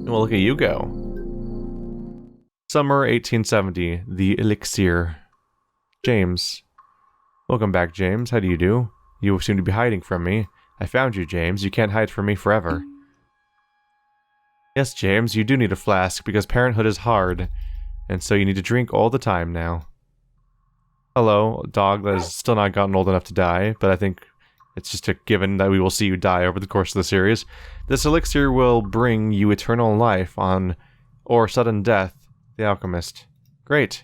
Well, look at you go. Summer 1870, the elixir. James. Welcome back, James. How do you do? You seem to be hiding from me. I found you, James. You can't hide from me forever. Yes, James, you do need a flask, because parenthood is hard. And so you need to drink all the time now. Hello, dog that has still not gotten old enough to die, but I think it's just a given that we will see you die over the course of the series. This elixir will bring you eternal life on... or sudden death, the alchemist. Great.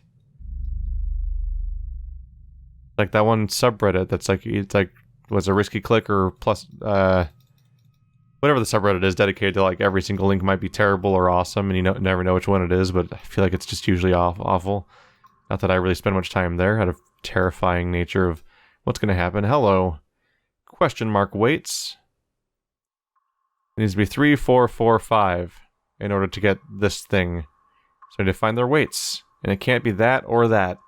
Like that one subreddit that's like, it's like, was a risky click or plus, whatever the subreddit is dedicated to like every single link might be terrible or awesome and you never know which one it is, but I feel like it's just usually awful. Not that I really spend much time there, out of terrifying nature of what's going to happen. Hello. Question mark weights. It needs to be 3, 4, 4, 5 in order to get this thing. So I need to find their weights. And it can't be that or that.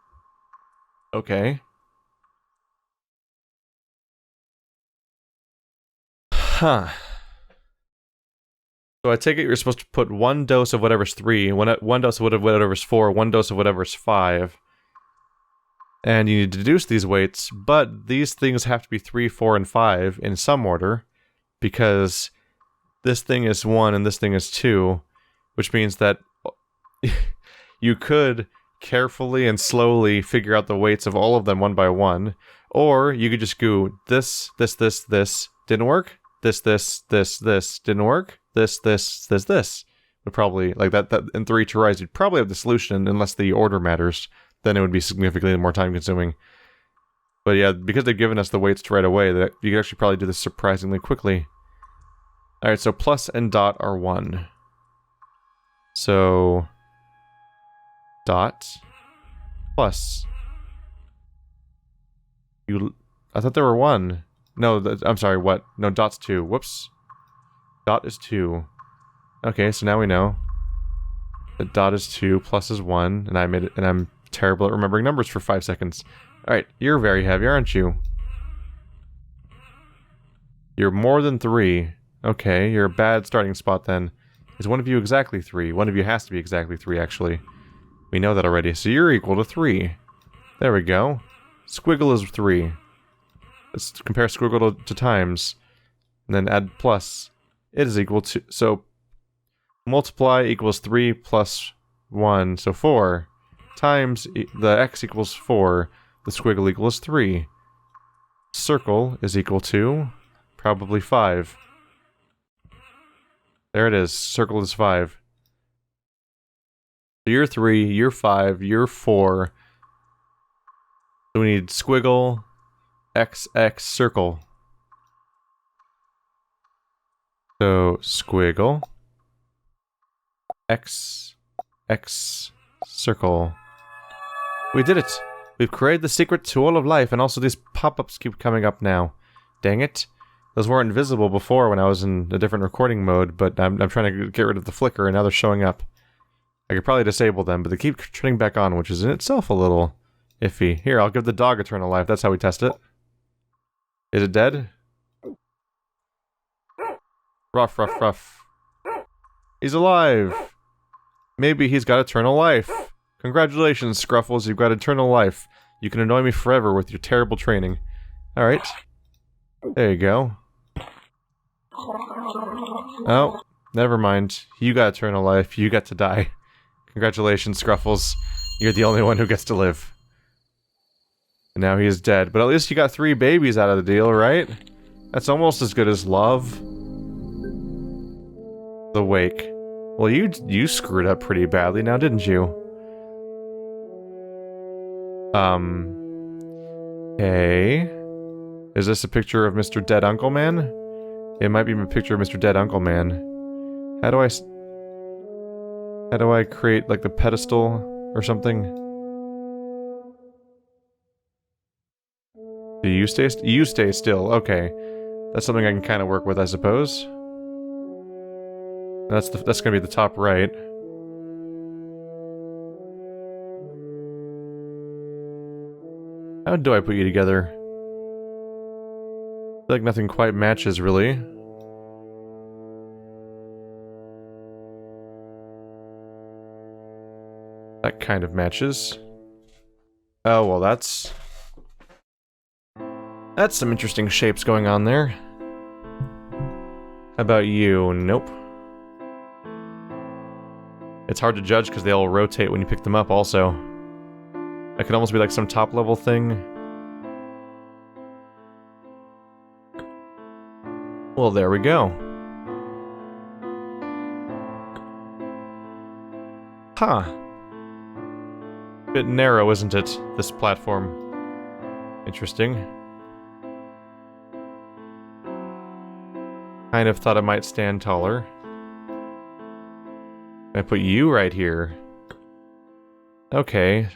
Okay. Huh. So I take it you're supposed to put one dose of whatever's 3, one dose of whatever's 4, one dose of whatever's 5. And you need to deduce these weights, but these things have to be 3, 4, and 5 in some order, because this thing is 1 and this thing is 2, which means that you could carefully and slowly figure out the weights of all of them one by one, or you could just go, this, didn't work, this, didn't work, this. Would probably, like that in 3 tries, you'd probably have the solution, unless the order matters. Then it would be significantly more time-consuming. But yeah, because they've given us the weights right away, that you could actually probably do this surprisingly quickly. Alright, so plus and dot are 1. So... dot... plus... I thought there were 1. No, I'm sorry, what? No, dot's 2. Whoops. Dot is 2. Okay, so now we know. that dot is 2, plus is 1, and I'm terrible at remembering numbers for 5 seconds. Alright, you're very heavy, aren't you? You're more than 3. Okay, you're a bad starting spot then. Is one of you exactly 3? One of you has to be exactly 3, actually. We know that already, so you're equal to 3. There we go. Squiggle is 3. Let's compare squiggle to times. And then add plus. It is equal to... So, multiply equals 3 plus 1, so 4. Times the x equals 4. The squiggle equals 3. Circle is equal to... probably 5. There it is. Circle is 5. So you're 3, you're 5, you're 4. So we need squiggle, x, x, circle. So squiggle, x, x, circle. We did it! We've created the secret to all of life, and also these pop-ups keep coming up now. Dang it. Those weren't visible before when I was in a different recording mode, but I'm trying to get rid of the flicker, and now they're showing up. I could probably disable them, but they keep turning back on, which is in itself a little iffy. Here, I'll give the dog eternal life. That's how we test it. Is it dead? Ruff, ruff, ruff. He's alive! Maybe he's got eternal life. Congratulations, Scruffles, you've got eternal life. You can annoy me forever with your terrible training. Alright. There you go. Oh, never mind. You got eternal life. You get to die. Congratulations, Scruffles. You're the only one who gets to live. And now he is dead. But at least you got 3 babies out of the deal, right? That's almost as good as love. The wake. Well, you screwed up pretty badly now, didn't you? Okay. Is this a picture of Mr. Dead Uncle Man? It might be a picture of Mr. Dead Uncle Man. How do I create, like, the pedestal or something? Do you stay you stay still, okay. That's something I can kind of work with, I suppose. That's gonna be the top right. How do I put you together? I feel like nothing quite matches, really. That kind of matches. Oh, well, that's some interesting shapes going on there. How about you? Nope. It's hard to judge because they all rotate when you pick them up also. That could almost be like some top-level thing. Well, there we go. Huh. Bit narrow, isn't it, this platform? Interesting. Kind of thought it might stand taller. I put you right here. Okay.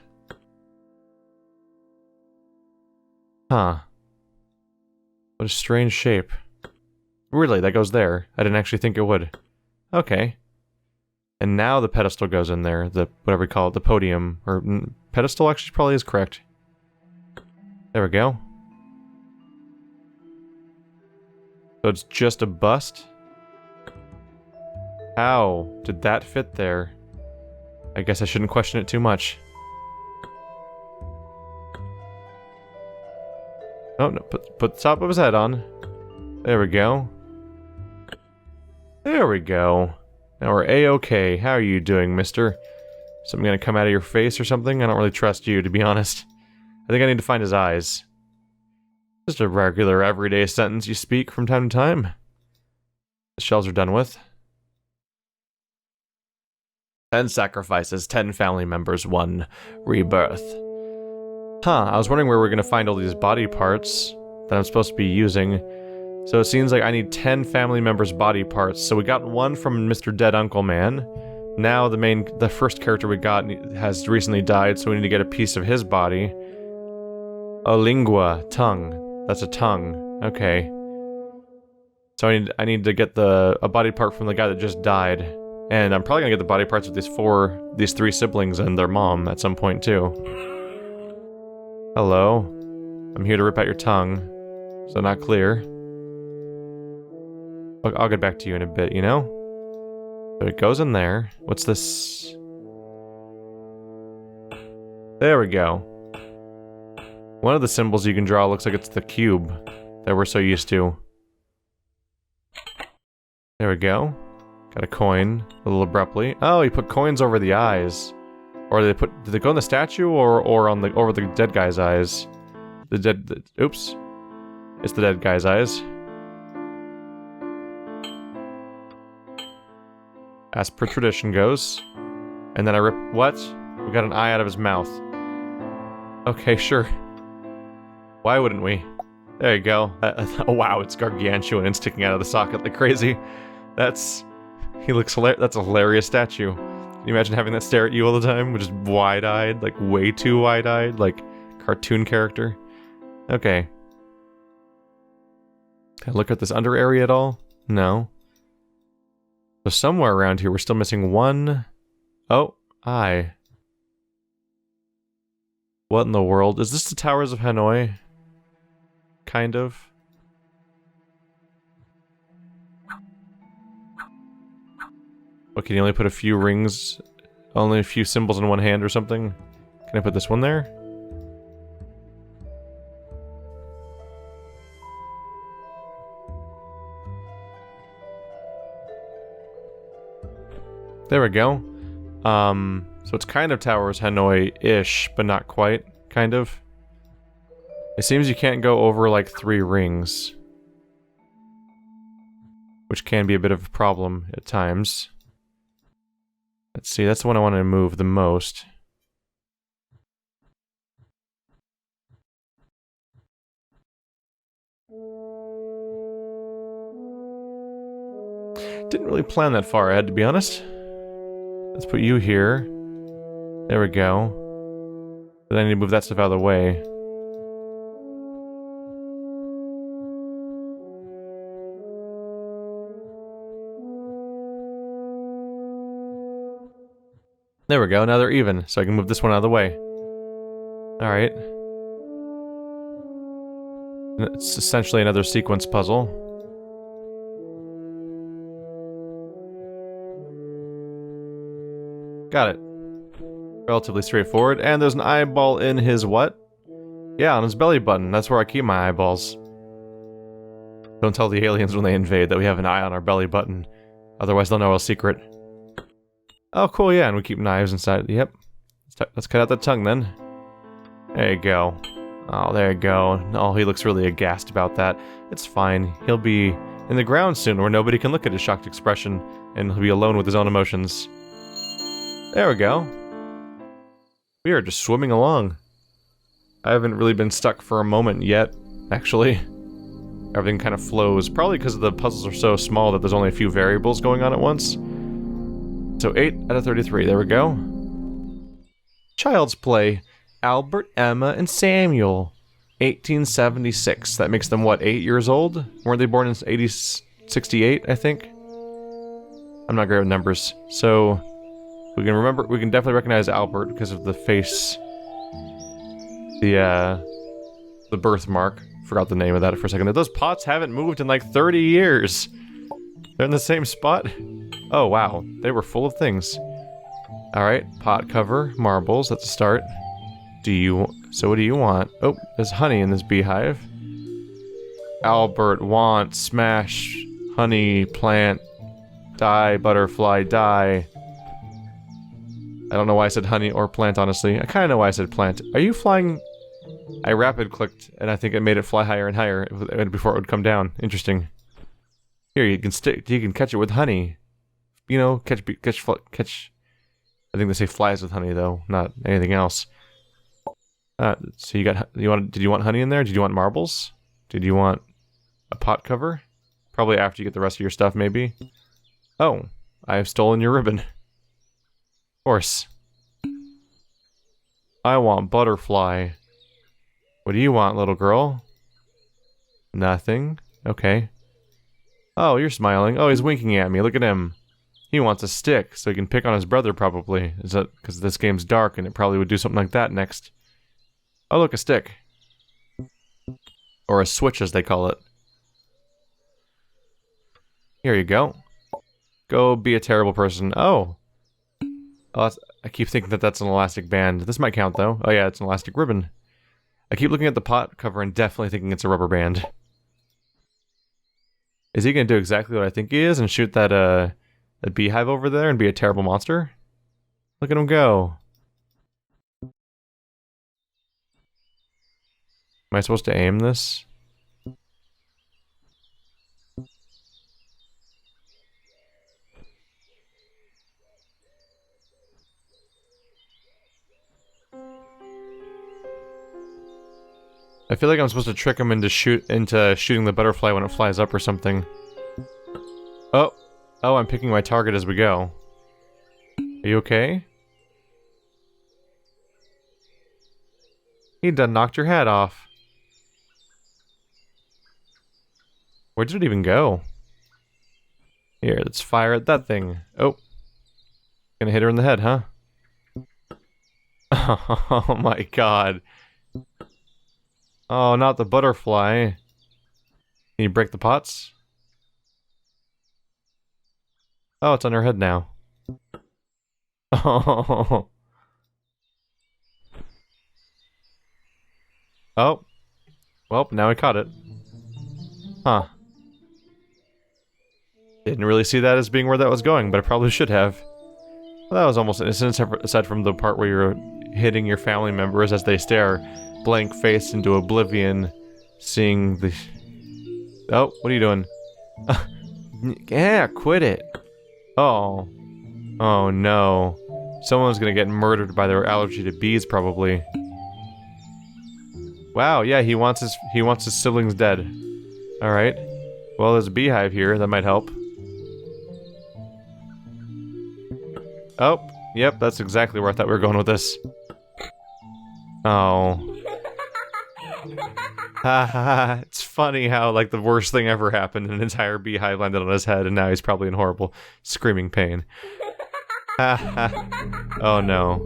Huh. What a strange shape. Really, that goes there. I didn't actually think it would. Okay. And now the pedestal goes in there. The, whatever we call it, the podium. Or, pedestal actually probably is correct. There we go. So it's just a bust? How did that fit there? I guess I shouldn't question it too much. Oh, no, put the top of his head on. There we go. There we go. Now we're A-okay. How are you doing, mister? Something gonna come out of your face or something? I don't really trust you, to be honest. I think I need to find his eyes. Just a regular, everyday sentence you speak from time to time. The shells are done with. 10 sacrifices, 10 family members, 1 rebirth. Huh, I was wondering where we're gonna find all these body parts that I'm supposed to be using. So it seems like I need 10 family members' body parts. So we got one from Mr. Dead Uncle Man. Now the first character we got has recently died, so we need to get a piece of his body. A lingua, tongue. That's a tongue. Okay. So I need to get a body part from the guy that just died. And I'm probably gonna get the body parts of these 3 siblings and their mom at some point too. Hello. I'm here to rip out your tongue. So not clear. I'll get back to you in a bit, you know? So it goes in there. What's this? There we go. One of the symbols you can draw looks like it's the cube that we're so used to. There we go. Got a coin, a little abruptly. Oh, he put coins over the eyes. Or did they go in the statue or over the dead guy's eyes? Oops. It's the dead guy's eyes. As per tradition goes. And then I rip... What? We got an eye out of his mouth. Okay, sure. Why wouldn't we? There you go. Oh, wow, it's gargantuan and sticking out of the socket like crazy. That's... He looks hilarious. That's a hilarious statue. Can you imagine having that stare at you all the time? Which is wide-eyed, like way too wide-eyed, like cartoon character. Okay. Can I look at this under area at all? No. So somewhere around here we're still missing one... Oh, eye. What in the world? Is this the Towers of Hanoi? Kind of. What, can you only put a few rings, only a few symbols in one hand or something? Can I put this one there? There we go. So it's kind of Towers Hanoi-ish, but not quite, kind of. It seems you can't go over like 3 rings. Which can be a bit of a problem at times. Let's see, that's the one I want to move the most. Didn't really plan that far ahead, to be honest. Let's put you here. There we go. But I need to move that stuff out of the way. There we go, now they're even, so I can move this one out of the way. Alright. It's essentially another sequence puzzle. Got it. Relatively straightforward. And there's an eyeball in his what? Yeah, on his belly button. That's where I keep my eyeballs. Don't tell the aliens when they invade that we have an eye on our belly button. Otherwise they'll know our secret. Oh, cool, yeah, and we keep knives inside. Yep. Let's cut out the tongue, then. There you go. Oh, there you go. Oh, he looks really aghast about that. It's fine. He'll be in the ground soon where nobody can look at his shocked expression, and he'll be alone with his own emotions. There we go. We are just swimming along. I haven't really been stuck for a moment yet, actually. Everything kind of flows, probably because the puzzles are so small that there's only a few variables going on at once. So 8 out of 33, there we go. Child's Play. Albert, Emma, and Samuel. 1876. That makes them, what, 8 years old? Weren't they born in 68, I think? I'm not great with numbers. So, we can definitely recognize Albert because of the face. The birthmark. Forgot the name of that for a second. Those pots haven't moved in like 30 years. They're in the same spot. Oh, wow. They were full of things. Alright, pot cover, marbles, that's a start. So what do you want? Oh, there's honey in this beehive. Albert wants smash, honey, plant, die, butterfly, die. I don't know why I said honey or plant, honestly. I kind of know why I said plant. Are you flying? I rapid clicked, and I think it made it fly higher and higher before it would come down. Interesting. Here, you can catch it with honey. You know, catch. I think they say flies with honey though, not anything else. So did you want honey in there? Did you want marbles? Did you want a pot cover? Probably after you get the rest of your stuff, maybe. Oh, I have stolen your ribbon. Of course. I want butterfly. What do you want, little girl? Nothing. Okay. Oh, you're smiling. Oh, he's winking at me. Look at him. He wants a stick, so he can pick on his brother, probably. Is that because this game's dark and it probably would do something like that next? Oh, look, a stick. Or a switch, as they call it. Here you go. Go be a terrible person. Oh. I keep thinking that that's an elastic band. This might count, though. Oh, yeah, it's an elastic ribbon. I keep looking at the pot cover and definitely thinking it's a rubber band. Is he going to do exactly what I think he is and shoot that, a beehive over there and be a terrible monster? Look at him go. Am I supposed to aim this? I feel like I'm supposed to trick him into shooting the butterfly when it flies up or something. Oh, I'm picking my target as we go. Are you okay? He done knocked your head off. Where did it even go? Here, let's fire at that thing. Oh. Gonna hit her in the head, huh? Oh my god. Oh, not the butterfly. Can you break the pots? Oh, it's on her head now. Oh. Oh. Well, now I caught it. Huh. Didn't really see that as being where that was going, but I probably should have. Well, that was almost innocent, aside from the part where you're hitting your family members as they stare blank-faced into oblivion, seeing the... Oh, what are you doing? Yeah, quit it. Oh. Oh no. Someone's gonna get murdered by their allergy to bees, probably. Wow, yeah, he wants his siblings dead. Alright. Well, there's a beehive here, that might help. Oh, yep, that's exactly where I thought we were going with this. Oh. Haha, it's funny how, like, the worst thing ever happened, an entire beehive landed on his head, and now he's probably in horrible, screaming pain. Oh no.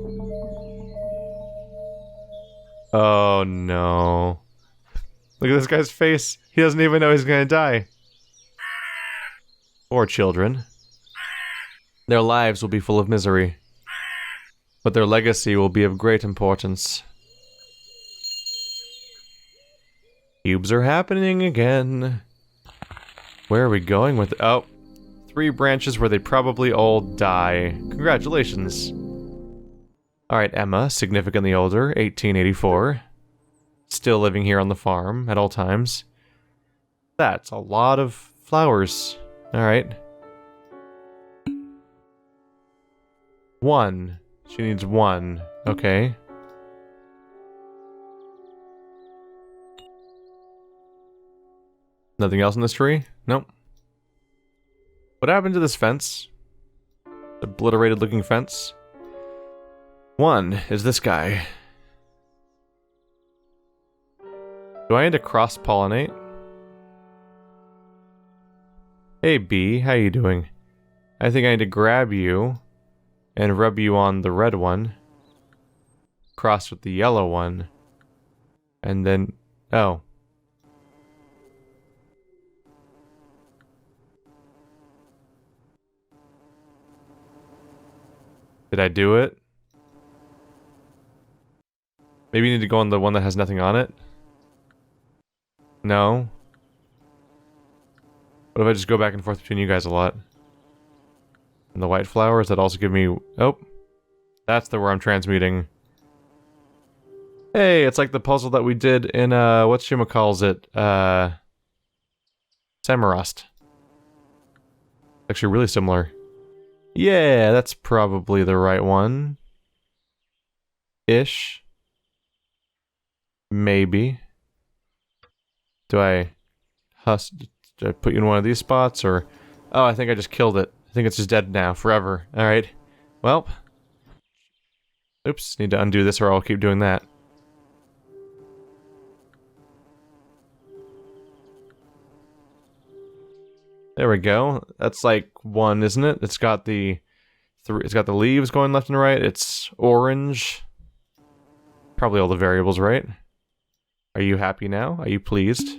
Oh no. Look at this guy's face. He doesn't even know he's gonna die. Poor children. Their lives will be full of misery. But their legacy will be of great importance. Cubes are happening again. Where are we going with it? Oh, 3 branches where they probably all die. Congratulations. Alright, Emma, significantly older, 1884. Still living here on the farm at all times. That's a lot of flowers. Alright. 1. She needs 1. Okay. Nothing else in this tree? Nope. What happened to this fence? Obliterated looking fence? 1 is this guy. Do I need to cross-pollinate? Hey B, how you doing? I think I need to grab you and rub you on the red one. Cross with the yellow one. And then... oh. Did I do it? Maybe you need to go on the one that has nothing on it? No? What if I just go back and forth between you guys a lot? And the white flowers that also give me... oh! That's the where I'm transmuting. Hey, it's like the puzzle that we did in, whatchamacallit, Samorost. Actually really similar. Yeah, that's probably the right one. Ish. Maybe. Do I put you in one of these spots, or... oh, I think I just killed it. I think it's just dead now, forever. Alright. Well. Oops, need to undo this or I'll keep doing that. There we go. That's like 1, isn't it? It's got the... it's got the leaves going left and right. It's orange. Probably all the variables, right? Are you happy now? Are you pleased?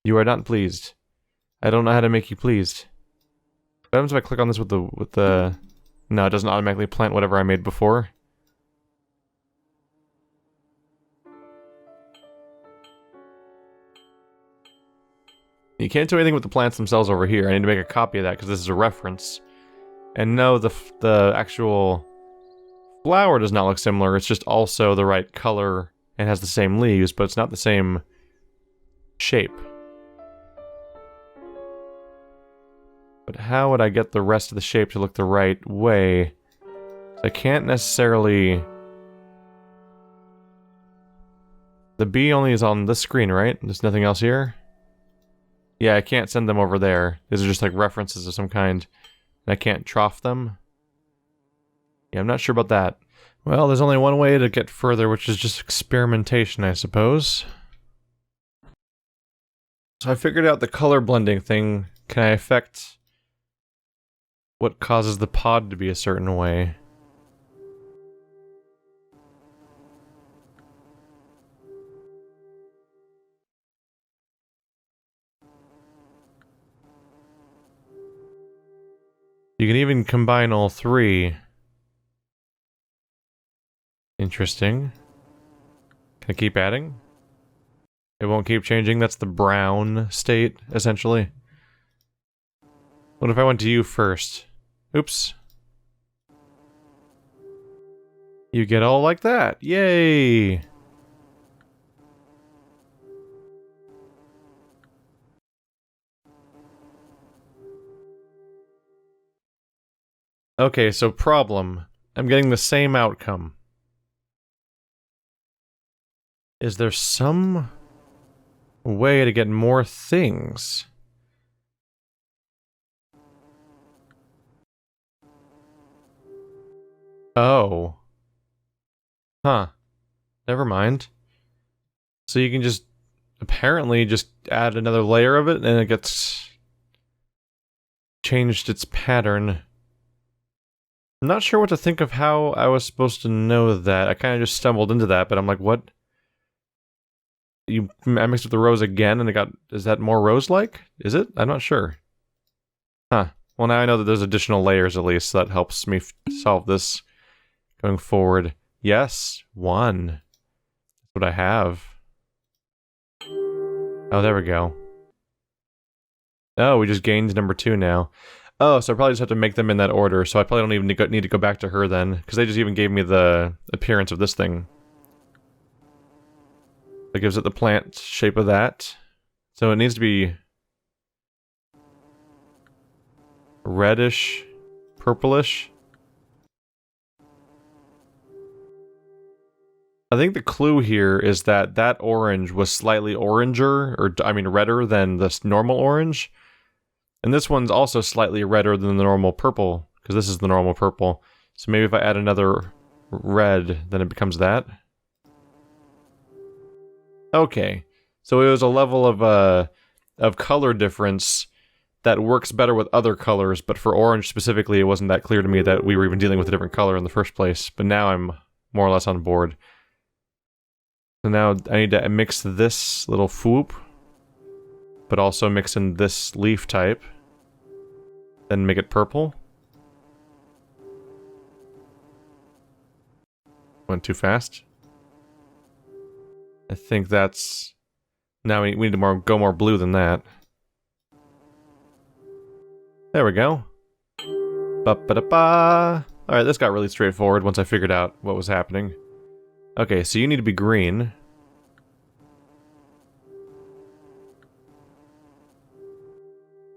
You are not pleased. I don't know how to make you pleased. What happens if I click on this with the... no, it doesn't automatically plant whatever I made before. You can't do anything with the plants themselves over here. I need to make a copy of that because this is a reference. And no, the actual flower does not look similar. It's just also the right color and has the same leaves, but it's not the same shape. But how would I get the rest of the shape to look the right way? I can't necessarily... the bee only is on this screen, right? There's nothing else here? Yeah, I can't send them over there. These are just like references of some kind. And I can't trough them. Yeah, I'm not sure about that. Well, there's only one way to get further, which is just experimentation, I suppose. So I figured out the color blending thing. Can I affect what causes the pod to be a certain way? You can even combine all 3. Interesting. Can I keep adding? It won't keep changing? That's the brown state, essentially. What if I went to you first? Oops. You get all like that. Yay! Okay, so problem. I'm getting the same outcome. Is there some way to get more things? Oh. Huh. Never mind. So you can just apparently just add another layer of it and it gets changed its pattern. I'm not sure what to think of how I was supposed to know that. I kind of just stumbled into that, but I'm like, what? I mixed with the rose again and it got... is that more rose-like? Is it? I'm not sure. Huh. Well, now I know that there's additional layers at least, so that helps me solve this. Going forward. Yes, 1. That's what I have. Oh, there we go. Oh, we just gained number 2 now. Oh, so I probably just have to make them in that order, so I probably don't even need to go back to her then, because they just even gave me the appearance of this thing. It gives it the plant shape of that. So it needs to be reddish, purplish. I think the clue here is that that orange was slightly oranger, or I mean redder than this normal orange. And this one's also slightly redder than the normal purple, because this is the normal purple. So maybe if I add another red, then it becomes that. Okay. So it was a level of color difference that works better with other colors, but for orange specifically, it wasn't that clear to me that we were even dealing with a different color in the first place. But now I'm more or less on board. So now I need to mix this little foop, but also mix in this leaf type. Then make it purple. Went too fast. I think that's... Now we need to go more blue than that. There we go. Ba-ba-da-ba! Alright, this got really straightforward once I figured out what was happening. Okay, so you need to be green.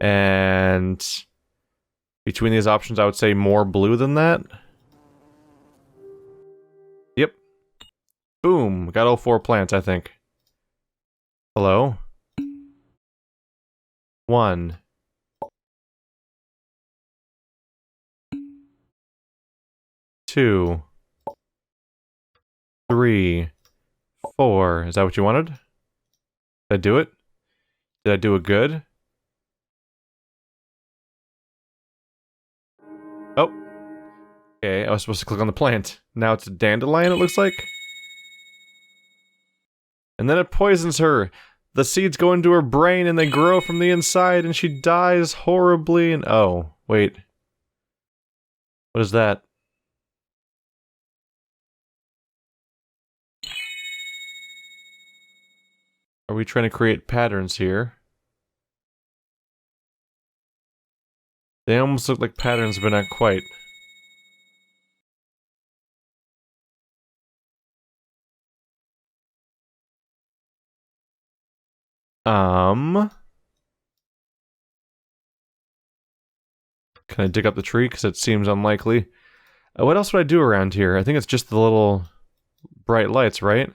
And... between these options, I would say more blue than that. Yep. Boom! Got all 4 plants, I think. Hello? 1. 2. 3. 4. Is that what you wanted? Did I do it? Did I do it good? Oh. Okay, I was supposed to click on the plant. Now it's a dandelion, it looks like. And then it poisons her. The seeds go into her brain and they grow from the inside and she dies horribly and... Oh, wait. What is that? Are we trying to create patterns here? They almost look like patterns, but not quite. Can I dig up the tree? Because it seems unlikely. What else would I do around here? I think it's just the little bright lights, right?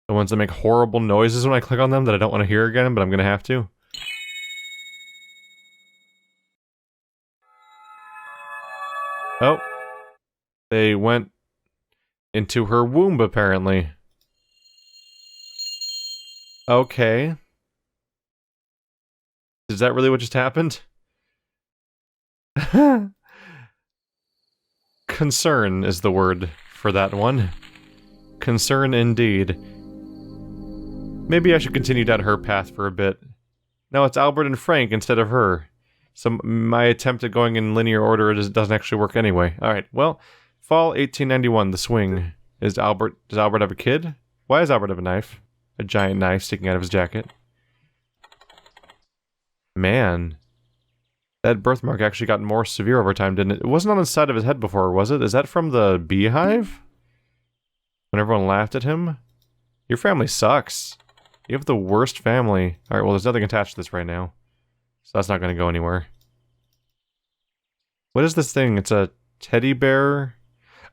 The ones that make horrible noises when I click on them that I don't want to hear again, but I'm gonna have to. Oh. They went into her womb, apparently. Okay. Is that really what just happened? Concern is the word for that one. Concern indeed. Maybe I should continue down her path for a bit. No, it's Albert and Frank instead of her. So my attempt at going in linear order doesn't actually work anyway. Alright, well, fall 1891, the swing. Does Albert have a kid? Why does Albert have a knife? A giant knife sticking out of his jacket. Man. That birthmark actually got more severe over time, didn't it? It wasn't on the side of his head before, was it? Is that from the beehive? When everyone laughed at him? Your family sucks. You have the worst family. Alright, well there's nothing attached to this right now. So that's not going to go anywhere. What is this thing? It's a teddy bear?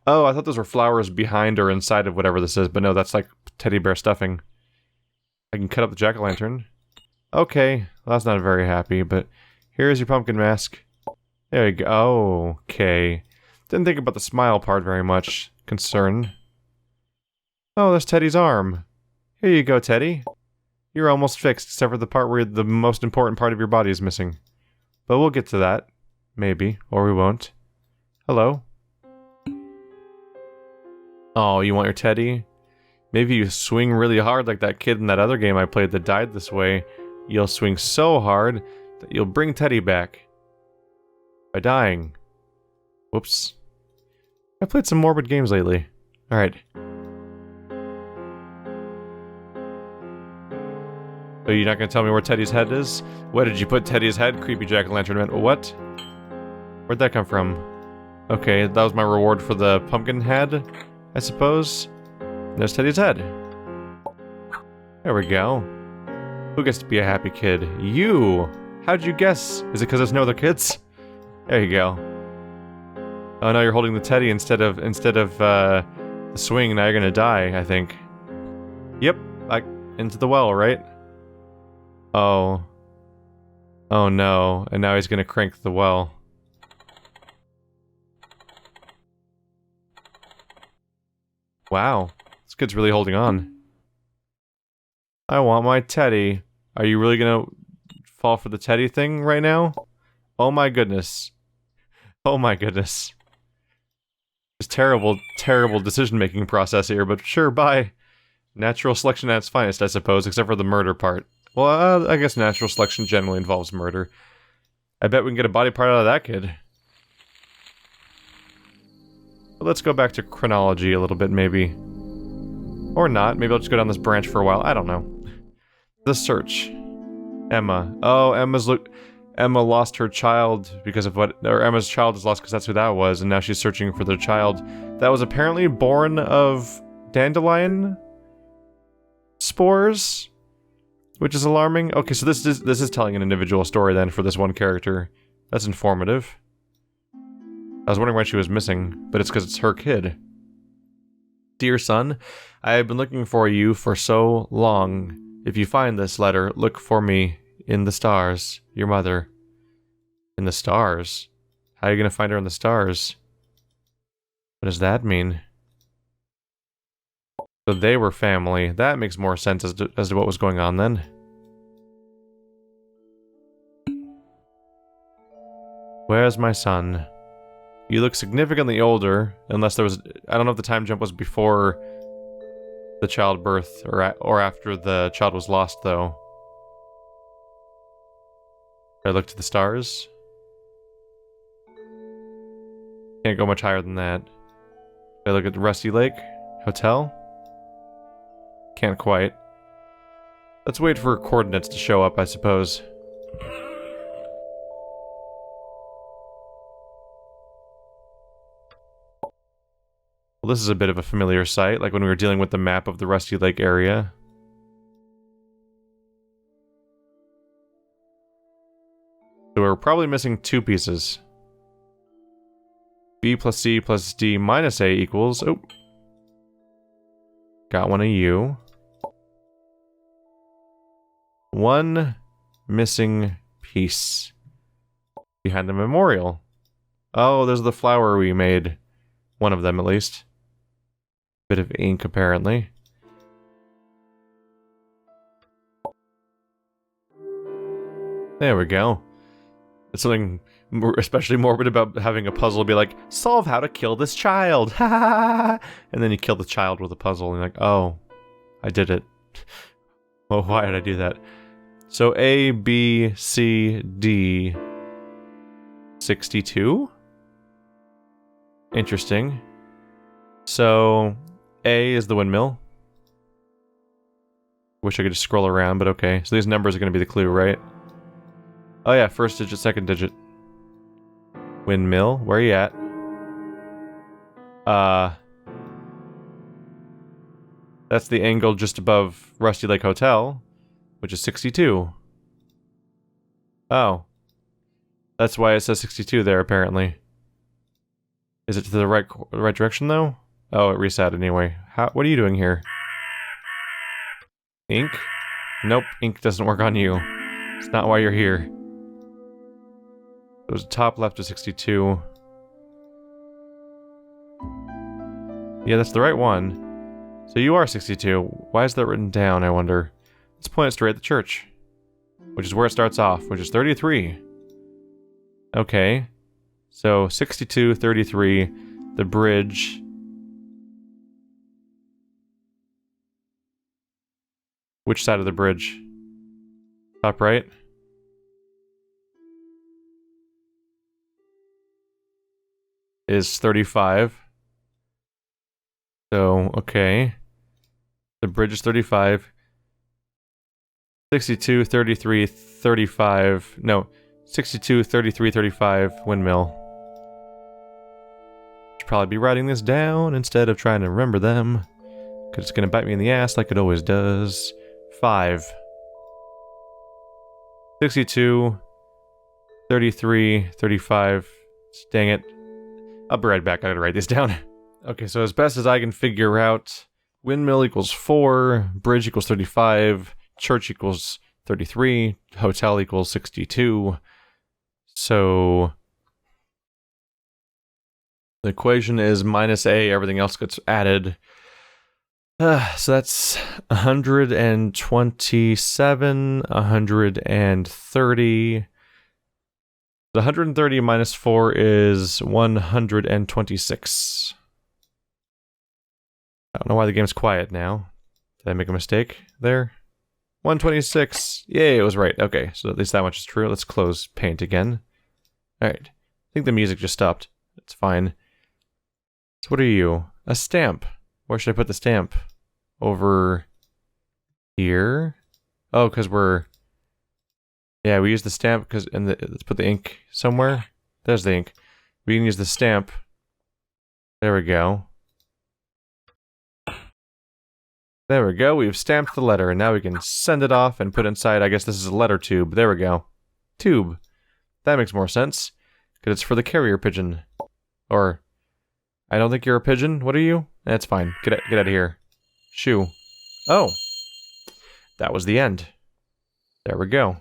Oh, I thought those were flowers behind or inside of whatever this is, but no, that's like teddy bear stuffing. I can cut up the jack-o'-lantern. Okay, well, that's not very happy, but here's your pumpkin mask. There you go. Okay. Didn't think about the smile part very much. Concern. Oh, there's Teddy's arm. Here you go, Teddy. You're almost fixed, except for the part where the most important part of your body is missing. But we'll get to that. Maybe. Or we won't. Hello? Oh, you want your Teddy? Maybe you swing really hard like that kid in that other game I played that died this way. You'll swing so hard that you'll bring Teddy back. By dying. Whoops. I played some morbid games lately. Alright. So you're not gonna tell me where Teddy's head is? Where did you put Teddy's head? Creepy jack-o'-lantern man. What? Where'd that come from? Okay, that was my reward for the pumpkin head, I suppose. There's Teddy's head. There we go. Who gets to be a happy kid? You! How'd you guess? Is it because there's no other kids? There you go. Oh no, you're holding the teddy instead of the swing. Now you're gonna die, I think. Yep, into the well, right? Oh. Oh no, and now he's gonna crank the well. Wow, this kid's really holding on. I want my teddy. Are you really gonna fall for the teddy thing right now? Oh my goodness. Oh my goodness. It's terrible, terrible decision-making process here, but sure, bye. Natural selection at its finest, I suppose, except for the murder part. Well, I guess natural selection generally involves murder. I bet we can get a body part out of that kid. But let's go back to chronology a little bit, maybe. Or not. Maybe I'll just go down this branch for a while. I don't know. The search. Emma. Oh, Emma lost her child because of what... Or Emma's child is lost because that's who that was, and now she's searching for their child. That was apparently born of dandelion spores, which is alarming. Okay, so this is telling an individual story then for this one character. That's informative. I was wondering why she was missing, but it's because it's her kid. Dear son, I have been looking for you for so long. If you find this letter, look for me in the stars. Your mother. In the stars? How are you going to find her in the stars? What does that mean? So they were family. That makes more sense as to what was going on then. Where's my son? You look significantly older, unless there was... I don't know if the time jump was before the childbirth or after the child was lost, though. Should I look to the stars? Can't go much higher than that. Should I look at the Rusty Lake Hotel? Can't quite. Let's wait for coordinates to show up, I suppose. Well, this is a bit of a familiar sight, like when we were dealing with the map of the Rusty Lake area. So we're probably missing two pieces. B plus C plus D minus A equals... Oh. Got one of you. One missing piece. Behind the memorial. Oh, there's the flower we made. One of them, at least. Bit of ink, apparently. There we go. It's something especially morbid about having a puzzle be like, solve how to kill this child! Ha ha ha! And then you kill the child with a puzzle, and you're like, oh, I did it. Well, why did I do that? So A, B, C, D... 62? Interesting. So, A is the windmill. Wish I could just scroll around, but okay. So these numbers are going to be the clue, right? Oh yeah, first digit, second digit. Windmill, where are you at? That's the angle just above Rusty Lake Hotel, which is 62. Oh. That's why it says 62 there, apparently. Is it to the right direction, though? Oh, it reset anyway. What are you doing here? Ink? Nope, ink doesn't work on you. It's not why you're here. It was top left of 62. Yeah, that's the right one. So you are 62. Why is that written down, I wonder? Let's point it straight at the church. Which is where it starts off, which is 33. Okay. So 62, 33, the bridge. Which side of the bridge? Top right? Is 35. So, okay. The bridge is 35. 62, 33, 35. No, 62, 33, 35 windmill. Should probably be writing this down instead of trying to remember them. Because it's going to bite me in the ass like it always does. 5. 62, 33, 35. Dang it. I'll be right back. I gotta write this down. Okay, so as best as I can figure out, windmill equals 4, bridge equals 35, church equals 33, hotel equals 62. So the equation is minus A, everything else gets added. So that's 127, 130. The 130 minus 4 is 126. I don't know why the game's quiet now. Did I make a mistake there? 126. Yay, it was right. Okay, so at least that much is true. Let's close paint again. Alright. I think the music just stopped. It's fine. So what are you? A stamp. Where should I put the stamp? Over here? Oh, because we're... Yeah, we use the stamp because... let's put the ink somewhere. There's the ink. We can use the stamp. There we go. There we go, we've stamped the letter, and now we can send it off and put inside, I guess this is a letter tube. There we go. Tube. That makes more sense. Because it's for the carrier pigeon. Or... I don't think you're a pigeon. What are you? That's fine. Get out of here. Shoo. Oh. That was the end. There we go.